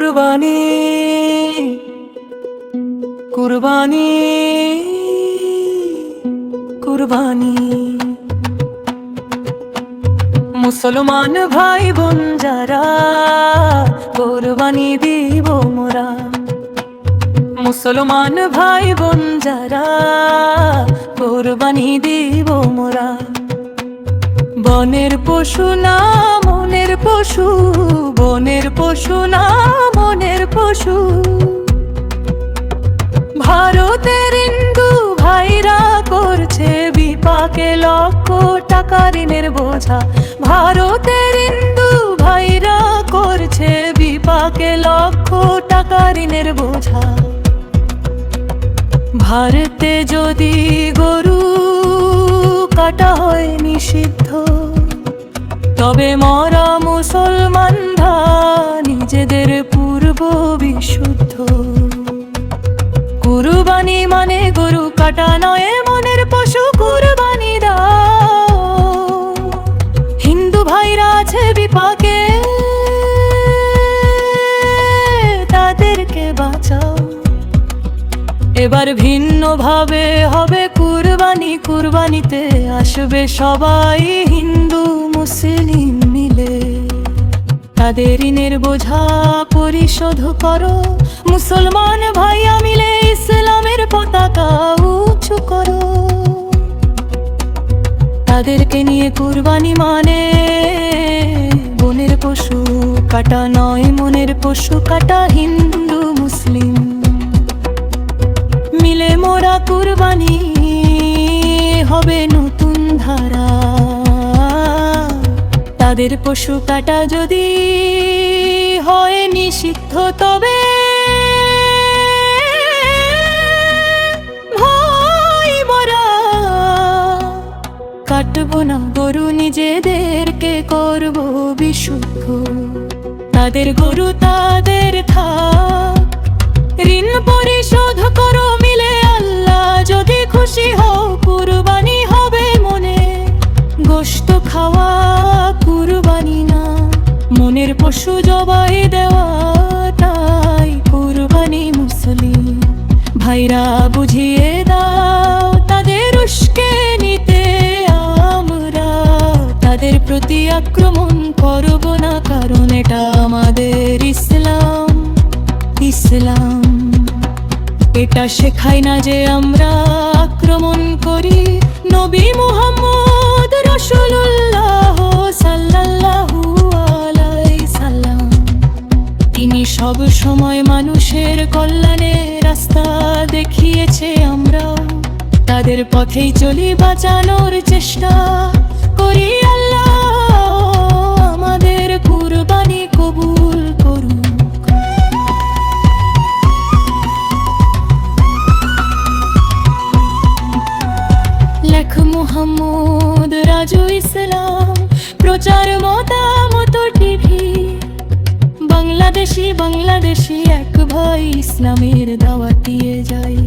কুরবানি কুরবানি কুরবানি মুসলমান ভাই বোন যারা কুরবানি দিব মোরা। মুসলমান ভাই বোন যারা কুরবানি দিব মোরা। বনের পশু না মনের পশু, বনের পশু না মনের পশু। ভারতের হিন্দু ভাইরা করছে বিপাকে লক্ষ টাকা ঋণের বোঝা। ভারতের হিন্দু ভাইরা করছে বিপাকে লক্ষ টাকা ঋণের বোঝা। ভারতে যদি গরু কাটা হয় নিষিদ্ধ, তবে মরা মুসলমানরা নিজেদের পূর্ব বিশুদ্ধ। কুরবানি মানে গরু কাটা নয় মনের পশু কুরবানি দাও। হিন্দু ভাইরা আছে বিপাকে তাদেরকে বাঁচাও। এবার ভিন্ন ভাবে হবে কুরবানি, কুরবানিতে আসবে সবাই হিন্দু মুসলিম মিলে। তাদের ঋণের বোঝা পরিশোধ করো, মুসলমান ভাইয়া মিলে ইসলামের পতাকা উঁচু করো। তাদেরকে নিয়ে কুরবানি মানে বনের পশু কাটা নয় মনের পশু কাটা। হিন্দু মুসলিম মিলে মোরা কুরবানি হবে নতুন ধারা। তাদের পশু কাটা যদি হয় নিষিদ্ধ, তবে ভয় মোরা কাটবো না গরু, নিজেদেরকে করব বিশুদ্ধ। তাদের গরু তাদের থাক, ঋণ পরিশোধ করো মিলে আল্লাহ যদি খুশি হও। কুরবানি হবে মনে গোশত খাওয়া কুরবানি না, মনের পশু জবাই দেওয়া তাই কুরবানি। মুসলিম ভাইরা বুঝিয়ে দাও তাদের উস্কে নিতে আমরা তাদের প্রতি আক্রমণ করব না, কারণ এটা আমাদের ইসলাম। ইসলাম এটা শেখায় না যে আমরা আক্রমণ করি। নবী মুহাম্মদ রাসূলুল্লাহ সাল্লাল্লাহু আলাইহি সাল্লাম তিনি সব সময় মানুষের কল্যাণে রাস্তা দেখিয়েছে। আমরা তাদের পথেই চলি, বাঁচানোর চেষ্টা করি। আল্লাহ আমাদের কুরবানি কবুল করুন। লেখ মুহাম্মদ রাজু ইসলাম, প্রচার মতামত টিভি। বাংলাদেশি বাংলাদেশি এক ভাই ইসলামের দাওয়াত দিয়ে যায়।